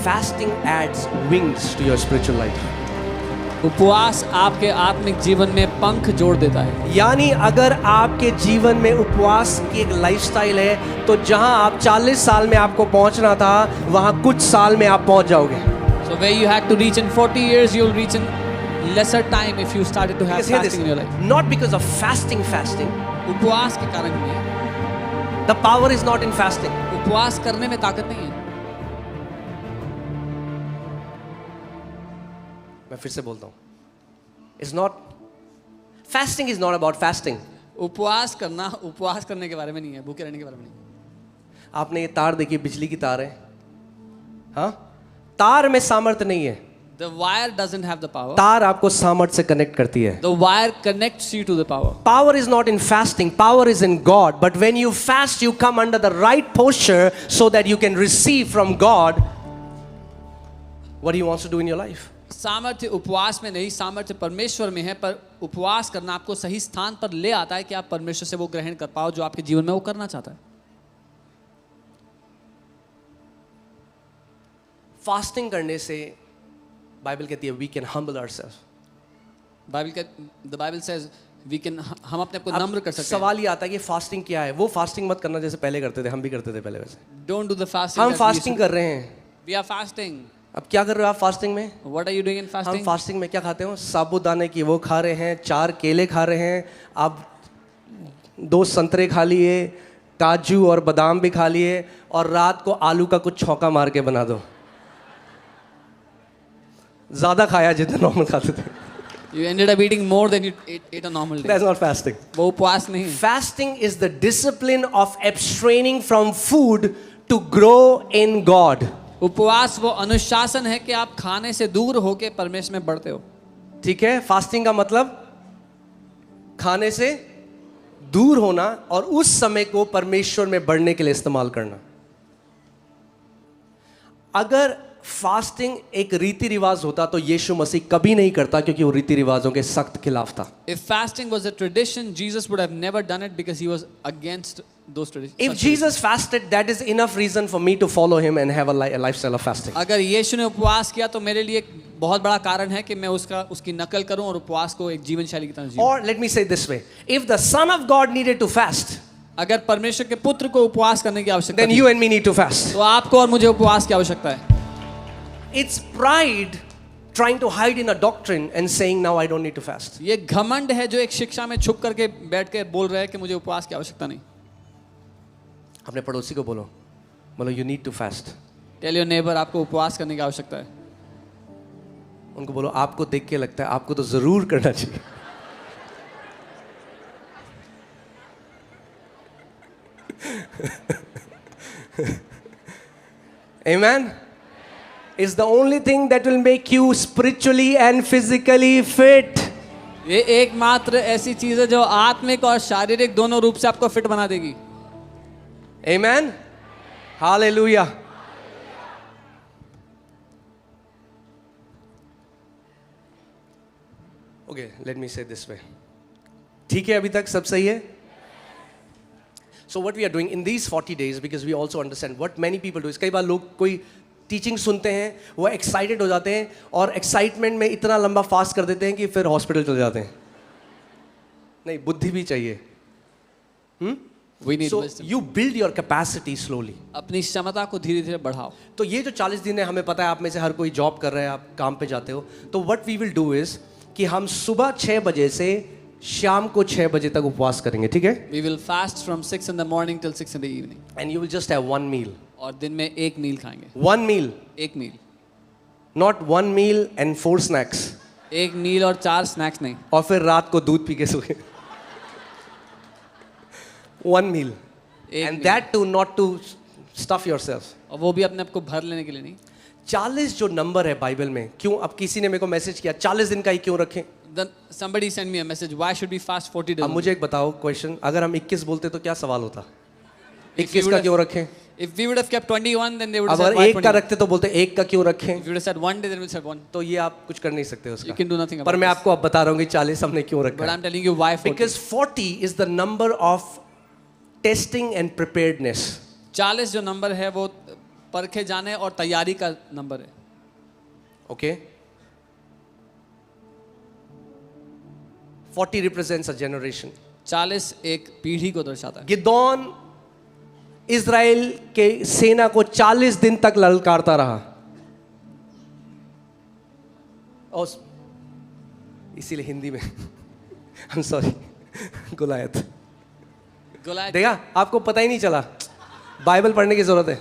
fasting adds wings to your spiritual life. उपवास आपके आत्मिक जीवन में पंख जोड़ देता है। यानी अगर आपके जीवन में उपवास की एक लाइफस्टाइल है तो जहां आप 40 साल में आपको पहुंचना था वहां कुछ साल में आप पहुंच जाओगे। So where you had to reach in 40 years, you'll reach in lesser time if you started to have Because hear this, fasting in your life. not because of fasting. उपवास के कारण नहीं, The power is not in fasting. उपवास करने में ताकत नहीं है। मैं फिर से बोलता हूँ, It's not fasting is not about fasting. उपवास करना उपवास करने के बारे में नहीं है, भूखे रहने के बारे में नहीं। आपने ये तार देखी, बिजली की तार है, हाँ, तार में सामर्थ्य नहीं है। The wire doesn't have the power. तार आपको सामर्थ्य से कनेक्ट करती है। The wire connects you to the power. Power is not in fasting, power is in God. But when you fast, you come under the right posture so that you can receive from God what He wants to do in your life. सामर्थ्य उपवास में नहीं, सामर्थ्य परमेश्वर में है, पर उपवास करना आपको सही स्थान पर ले आता है कि आप परमेश्वर से वो ग्रहण कर पाओ जो आपके जीवन में वो करना चाहता है। फास्टिंग करने से बाइबल कहती है we can humble ourselves. The Bible says we can, हम अपने आप को नम्र कर सकते हैं। सवाल ये आता है कि फास्टिंग क्या है? वो फास्टिंग मत करना जैसे पहले करते थे, हम भी करते थे पहले वैसे। Don't do the fasting. हम फास्टिंग कर रहे हैं। We are fasting. अब क्या कर रहे हो आप फास्टिंग में? What are you doing in fasting? हम फास्टिंग में क्या खाते हो? साबूदाने की वो खा रहे हैं, 4 केले खा रहे हैं, आप 2 संतरे खा लिए, काजू और बादाम भी खा लिए, और रात को आलू का कुछ छौंका मार के बना दो। ज्यादा खाया जितना नॉर्मल खाते थे। You ended up eating more than you ate a normal day. That's not fasting. वो उपवास नहीं। Fasting is the discipline of abstaining from food to grow in God. उपवास वो अनुशासन है कि आप खाने से दूर होके परमेश्वर में बढ़ते हो। ठीक है, फास्टिंग का मतलब खाने से दूर होना और उस समय को परमेश्वर में बढ़ने के लिए इस्तेमाल करना। अगर फास्टिंग एक रीति रिवाज होता तो यीशु मसीह कभी नहीं करता, क्योंकि वो रीति रिवाजों के सख्त खिलाफ था। If fasting was a tradition, Jesus would have never done it because he was against those traditions. If Jesus fasted, that is enough reason for me to follow him and have a lifestyle of fasting. अगर यीशु ने उपवास किया तो मेरे लिए एक बहुत बड़ा कारण है कि मैं उसकी नकल करूं और उपवास को एक जीवन शैली की तरह जीऊं। Or let me say this way, if the Son of God needed to fast, अगर परमेश्वर के पुत्र को उपवास करने की आवश्यकता then थी, you and me need to fast. तो आपको और मुझे उपवास की आवश्यकता है। It's pride trying to hide in a doctrine and saying now I don't need to fast. ये घमंड है जो एक शिक्षा में छुप करके बैठ के बोल रहा है कि मुझे उपवास की आवश्यकता नहीं। अपने पड़ोसी को बोलो you need to fast. Tell your neighbor आपको उपवास करने की आवश्यकता है। उनको बोलो आपको देख के लगता है आपको तो जरूर करना चाहिए। Amen. It's the only thing that will make you spiritually and physically fit. ये एकमात्र ऐसी चीज है जो आत्मिक और शारीरिक दोनों रूप से आपको फिट बना देगी। Amen. Hallelujah. Okay, let me say this way. ठीक है, अभी तक सब सही है? So what we are doing in these 40 days, because we also understand what many people do is, कई बार लोग कोई टीचिंग सुनते हैं, वो एक्साइटेड हो जाते हैं और एक्साइटमेंट में इतना लंबा फास्ट कर देते हैं कि फिर हॉस्पिटल चले जाते हैं। नहीं, बुद्धि भी चाहिए। We need So wisdom. you build your capacity slowly. अपनी क्षमता को धीरे धीरे बढ़ाओ। तो ये जो 40 दिन है, हमें पता है आप में से हर कोई जॉब कर रहा है, आप काम पे जाते हो, तो what we will do is कि हम सुबह 6 बजे से शाम को 6 बजे तक उपवास करेंगे, ठीक है? We will fast from 6 in the morning till 6 in the evening. And you will just have one meal. और दिन में एक मील खाएंगे। One meal, एक मील, not one meal and 4 snacks. एक मील और 4 स्नैक्स नहीं। और फिर रात को दूध पी के सोए। One meal. And that too not to stuff yourself. और वो भी अपने आप को भर लेने के लिए नहीं। 40 जो नंबर है बाइबल में, क्यों? अब किसी ने मेरे को मैसेज किया 40 दिन का ही क्यों रखें? Then somebody sent me a message. Why should we fast 40 days? अब मुझे एक बताओ क्वेश्चन, अगर हम 21 बोलते तो क्या सवाल होता? If 21 we का would क्यों रखें? If we would have kept 21, then they would अब have said अगर why 1 का 21? रखते तो बोलते 1 का क्यों रखें? If you would have said 1 day, then we would have said 1. तो ये आप कुछ कर नहीं सकते उसका। You can do nothing पर about मैं this. आपको अब बता रहा हूँ कि 40 हमने क्यों रखा But है। I'm telling you why 40. Because 40 is the number of testing and preparedness. 40 जो नंबर है वो परखे जाने और तैयारी का नंबर है। Okay? 40 represents a generation. 40 एक पीढ़ी को दर्शाता है। गिदोन इज़राइल के सेना को 40 दिन तक ललकारता रहा, और इसीलिए हिंदी में I'm sorry, गुलायत। गोलायत देखा, आपको पता ही नहीं चला, बाइबल पढ़ने की जरूरत है।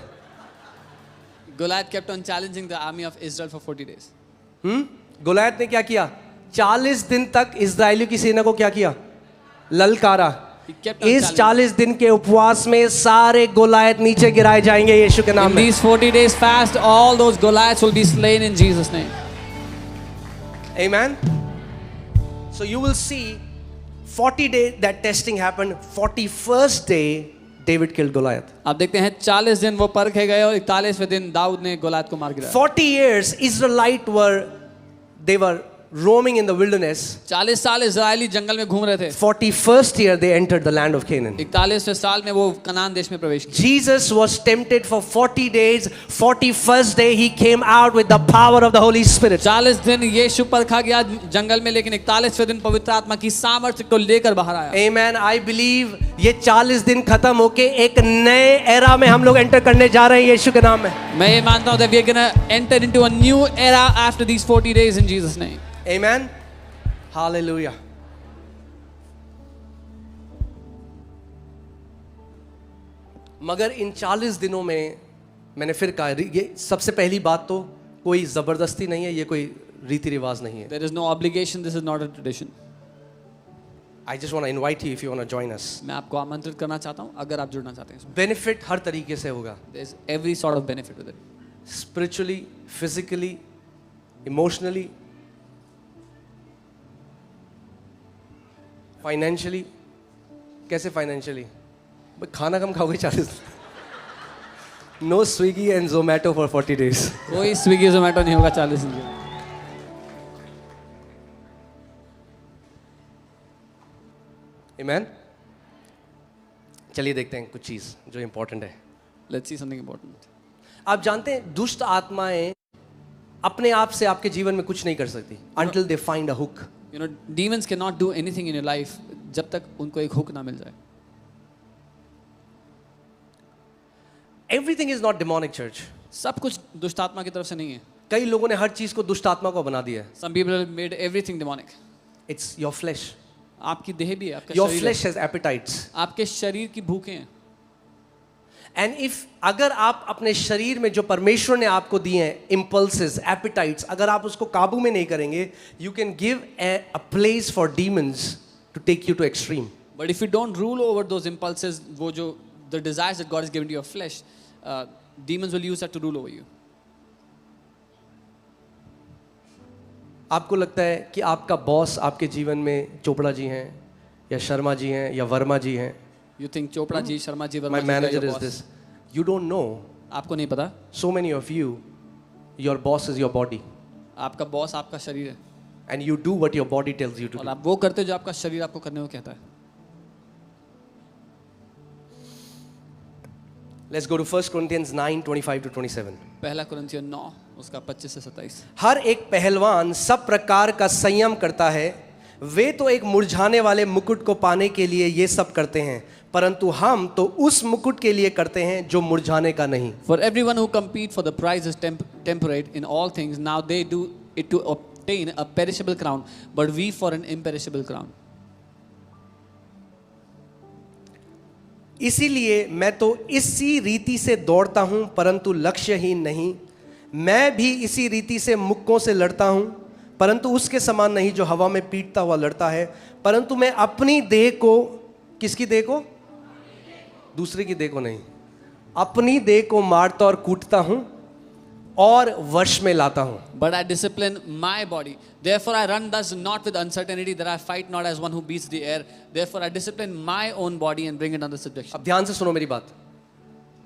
Goliath kept on challenging the army of Israel for 40 days. गुलायत ने क्या किया? 40 दिन तक इज़राइलियों की सेना को क्या किया? ललकारा। He kept on इस challenging. 40 दिन के उपवास में सारे गोलायत नीचे गिराए जाएंगे यीशु के नाम In में। these 40 days fast, all those Goliaths will be slain in Jesus' name. Amen. So you will see 40 days that testing happened. 41st day David killed Goliath. आप देखते हैं 40 दिन वो परखे गए और 41वें दिन दाऊद ने गोलायत को मार गिराया। 40 years Israelite were roaming in the wilderness. 40 साल इजरायली जंगल में घूम रहे थे। 41st year they entered the land of Canaan. 41वें साल में वो कनान देश में प्रवेश किया। Jesus was tempted for 40 days. 41st day he came out with the power of the Holy Spirit. 40 दिन यीशु परखा गया जंगल में, लेकिन 41वें दिन पवित्र आत्मा की सामर्थ्य को लेकर बाहर आया। Amen. I believe ये 40 दिन खत्म होके एक नए एरा में हम लोग एंटर करने जा रहे हैं यीशु के नाम में। मैं ये मानता हूं that we are going to enter into a new era after these 40 days in Jesus' name. Amen. Hallelujah. मगर इन 40 दिनों में मैंने फिर कहा, ये सबसे पहली बात तो कोई जबरदस्ती नहीं है, ये कोई रीति रिवाज नहीं है। There is no obligation, this is not a tradition. I just want to invite you if you want to join us. मैं आपको आमंत्रित करना चाहता हूं अगर आप जुड़ना चाहते हैं इसमें। बेनिफिट हर तरीके से होगा, There is every sort of benefit with it. Spiritually, physically, emotionally, financially. कैसे फाइनेंशियली? भाई खाना कम खाओगे 40। No Swiggy and Zomato for 40 days. कोई स्विगी जोमेटो नहीं होगा 40 दिन के। Amen. चलिए देखते हैं कुछ चीज जो इंपॉर्टेंट है। Let's see something important. आप जानते हैं दुष्ट आत्माएं अपने आप से आपके जीवन में कुछ नहीं कर सकती until they find a hook. You know, demons cannot do anything in your life जब तक उनको एक हुक ना मिल जाए। Everything is not demonic, church. सब कुछ दुष्ट आत्मा की तरफ से नहीं है। कई लोगों ने हर चीज को दुष्ट आत्मा को बना दिया है। Some people have made everything demonic. It's your flesh. आपकी देह भी है, आपका Your शरीर flesh है। has appetites. आपके शरीर की भूखें हैं। And if अगर आप अपने शरीर में जो परमेश्वर ने आपको दिए हैं impulses, appetites, अगर आप उसको काबू में नहीं करेंगे, you can give a place for demons to take you to extreme. But if you don't rule over those impulses, वो जो the desires that God has given to your flesh, demons will use that to rule over you. आपको लगता है कि आपका boss आपके जीवन में चोपड़ा जी हैं या शर्मा जी हैं या वर्मा जी हैं। You think Chopra ji, Sharma ji, Verma My ji, manager your is boss. this. You don't know. आपको नहीं पता, So many of you, your boss is your body. आपका बॉस आपका शरीर है And you do what your body tells you to और do. आप वो करते हो जो आपका शरीर आपको करने को कहता है। Let's go to 1 Corinthians 9:25 to 27. पहला कुरिन्थियों 9 उसका 25 से 27। हर एक पहलवान सब प्रकार का संयम करता है। वे तो एक मुरझाने वाले मुकुट को पाने के लिए ये सब करते हैं, परंतु हम तो उस मुकुट के लिए करते हैं जो मुरझाने का नहीं। For everyone who compete for the prize is temperate in all things. Now they do it to obtain a perishable crown, but we for an imperishable crown. इसीलिए मैं तो इसी रीति से दौड़ता हूं, परंतु लक्ष्यहीन नहीं। मैं भी इसी रीति से मुक्कों से लड़ता हूं, परंतु उसके समान नहीं जो हवा में पीटता हुआ लड़ता है। परंतु मैं अपनी देह को, किसकी देह को? दूसरे की देह को नहीं, अपनी देह को मारता और कूटता हूं और वश में लाता हूं। But I discipline my body. Therefore I run thus not with uncertainty, that I fight not as one who beats the air. Therefore I discipline my own body and bring it under subjection. अब ध्यान से सुनो मेरी बात।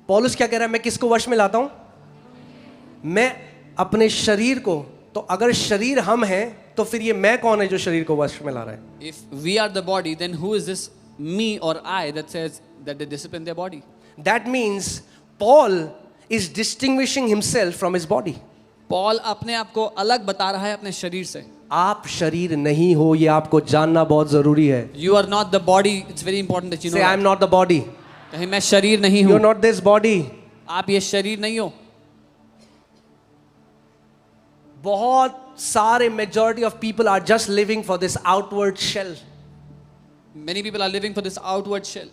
पौलुस क्या कह रहा है? मैं किसको वश में लाता हूं? मैं अपने शरीर को। तो अगर शरीर हम हैं तो फिर ये मैं कौन है जो शरीर को वश में ला रहा है? If we are the body, then who is this me or I that says that they discipline their body? That means Paul is distinguishing himself from his body. Paul अपने आप को अलग बता रहा है अपने शरीर से. आप शरीर नहीं हो, ये आपको जानना बहुत जरूरी है. You are not the body. It's very important that you know. Say, I am not the body. कहीं मैं शरीर नहीं You हूँ. are not this body. आप ये शरीर नहीं हो. बहुत सारे majority of people are just living for this outward shell. Many people are living for this outward shell.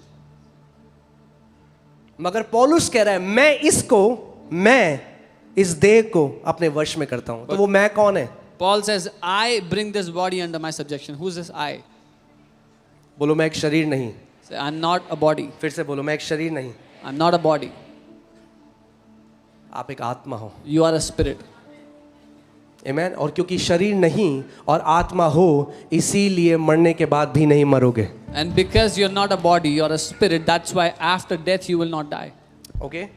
मगर पौलुस कह रहा है मैं इस देह को अपने वश में करता हूं. तो वो मैं कौन है? Paul says, I bring this body under my subjection. Who's this I? बोलो मैं एक शरीर नहीं. Say, I'm not a body. फिर से बोलो मैं एक शरीर नहीं. I'm not a body. आप एक आत्मा हो. You are a spirit. आमेन. और क्योंकि शरीर नहीं और आत्मा हो, इसीलिए मरने के बाद भी नहीं मरोगे. And because you're not a body, you're a spirit. That's why after death you will not die. Okay.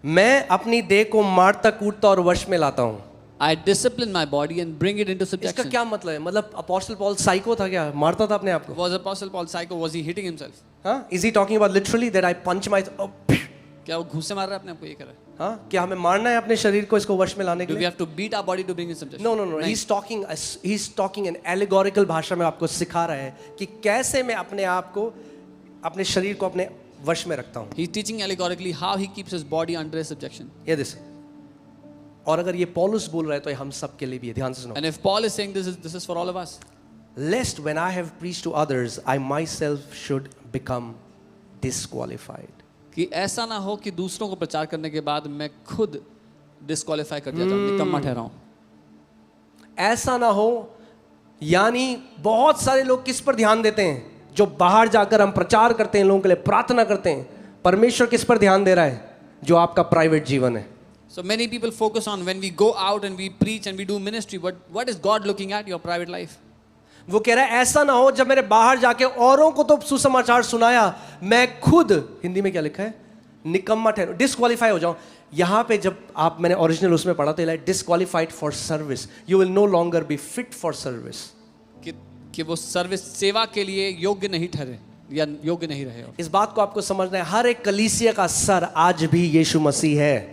मैं अपनी देह को मारता कूटता और वश में लाता हूं. I discipline my body and bring it into इसका subjection. क्या मतलब है? मतलब अपोस्टल पॉल साइको था क्या? मारता था अपने आप को? Was Apostle Paul psycho? Was he hitting himself? हाँ? Is he talking about literally that I punch my? क्या वो घूसे मार रहा है अपने आप को ये कर रहा है? हाँ? क्या हमें मारना है अपने शरीर को इसको वश में लाने के Do we लिए? have to beat our body to bring it subjection? No. नहीं. He's talking an allegorical भाषा में आपको सिखा रहा है कि कैसे मैं अपने आप को, अपने शरीर को अपने वश में रखता हूँ. He's teaching allegorically how he keeps his body under his subjection. ये दिस. और अगर ये पौलुस बोल रहा है तो ये हम सब के लिए भी है. ध्यान से सुनो. And if Paul is saying this is for all of us. Lest when I have preached to others, I myself should become disqualified. कि ऐसा ना हो कि दूसरों को प्रचार करने के बाद मैं खुद डिस्क्वालीफाई कर दिया जाऊं, निकम्मा ठहराऊं. ऐसा ना हो, यानी बहुत सारे लोग किस पर ध्यान देते हैं? जो बाहर जाकर हम प्रचार करते हैं, लोगों के लिए प्रार्थना करते हैं. परमेश्वर किस पर ध्यान दे रहा है? जो आपका प्राइवेट जीवन है. So many people focus on when we go out and we preach and we do ministry, but what is God looking at? Your private life. वो कह रहा है ऐसा ना हो जब मैंने बाहर जाके औरों को तो सुसमाचार सुनाया, मैं खुद, हिंदी में क्या लिखा है, निकम्मा ठहरो, डिस्क्वालीफाई हो जाऊं. यहाँ पे जब आप, मैंने ओरिजिनल उसमें पढ़ा था, disqualified for service. You will no longer be fit for service. कि वो सर्विस, सेवा के लिए योग्य नहीं ठहरे या योग्य नहीं रहे. इस बात को आपको समझना है. हर एक कलीसिया का सर आज भी यीशु मसीह है.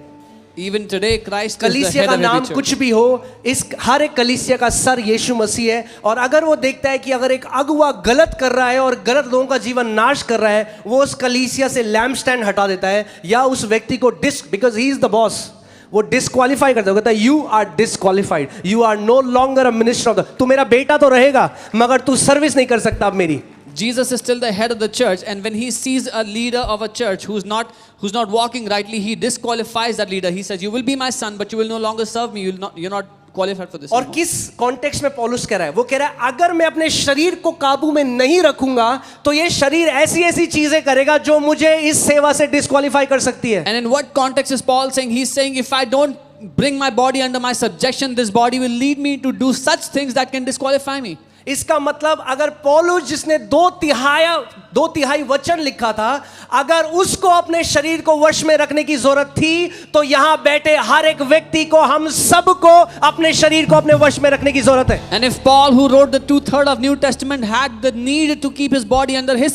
Even today, Christ is the कलीसिया head का of नाम every church. कुछ भी हो, इस हर एक कलीसिया का सर यीशु मसीह है. और अगर वो देखता है कि अगर एक अगुआ गलत कर रहा है और गलत लोगों का जीवन नाश कर रहा है, वो उस कलीसिया से लैम्प स्टैंड हटा देता है या उस व्यक्ति को because he is the boss, वो डिस्क्वालीफाई करता है. कहता है you are disqualified, you are no longer a minister of the. तू मेरा बेटा तो रहेगा मगर तू सर्विस नहीं कर सकता अब मेरी. Jesus is still the head of the church, and when he sees a leader of a church who's not walking rightly, he disqualifies that leader. He says, "You will be my son, but you will no longer serve me. You're not qualified for this." और किस context में पौलुस कह रहा है? वो कह रहा है अगर मैं अपने शरीर को काबू में नहीं रखूंगा तो ये शरीर ऐसी ऐसी चीजें करेगा जो मुझे इस सेवा से डिस्क्वालीफाई कर सकती है. And in what context is Paul saying? He's saying, if I don't bring my body under my subjection, this body will lead me to do such things that can disqualify me. इसका मतलब अगर पौलुस जिसने 2/3 वचन लिखा था, अगर उसको अपने शरीर को वश में रखने की जरूरत थी, तो यहां बैठे हर एक व्यक्ति को, हम सबको अपने शरीर को अपने वश में रखने की जरूरत है. And if Paul, who wrote the 2/3 of New Testament, had the need to keep his body under his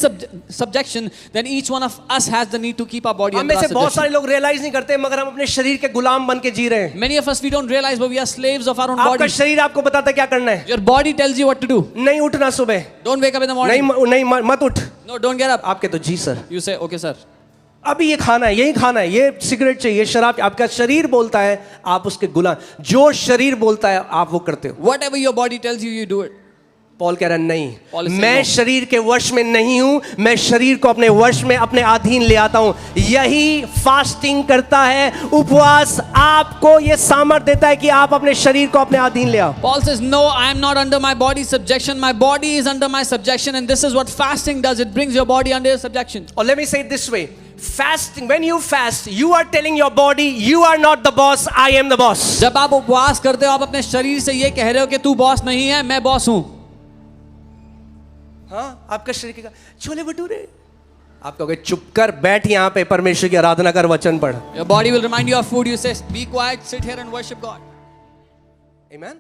subjection, then each one of us has the need to keep our body हम under में our से बहुत सारे subjection. लोग realise नहीं करते, मगर हम अपने शरीर के गुलाम बन के जी रहे हैं. Many of us, we don't realize, but we are slaves of our own आपका body. शरीर आपको बताता है क्या करना है. Your body tells you what to do. नहीं उठना सुबह, Don't wake up in the morning. नहीं मत उठ. No, don't get up. आपके तो जी sir, You say, okay, sir. अभी ये खाना है, यही खाना है, ये सिगरेट चाहिए, ये शराब. आपका शरीर बोलता है, आप उसके गुलाम. जो शरीर बोलता है आप वो करते हो. Whatever your body tells you, you do it. Paul कह रहा है Paul नहीं, is saying मैं no. शरीर के वश में नहीं हूं, मैं शरीर को अपने वश में, अपने अधीन ले आता हूं. यही फास्टिंग करता है, उपवास आपको ये सामर्थ्य देता है कि आप अपने शरीर को अपने अधीन ले आओ. Paul says, no, I am not under my body's subjection. My body is under my subjection, and this is what fasting does. It brings your body under your subjection. Or let me say it this way, fasting, when you fast, you are telling your body, you are not the boss, I am the boss. जब आप उपवास करते हो, आप अपने शरीर से ये कह रहे हो कि तू बॉस नहीं है, मैं बॉस हूं. हाँ, आपका शरीर का छोले भटूरे, आप कहोगे चुप कर, बैठ यहाँ पे, परमेश्वर की आराधना कर, वचन पढ़. Your body will remind you of food. You say, be quiet, sit here and worship God. Amen.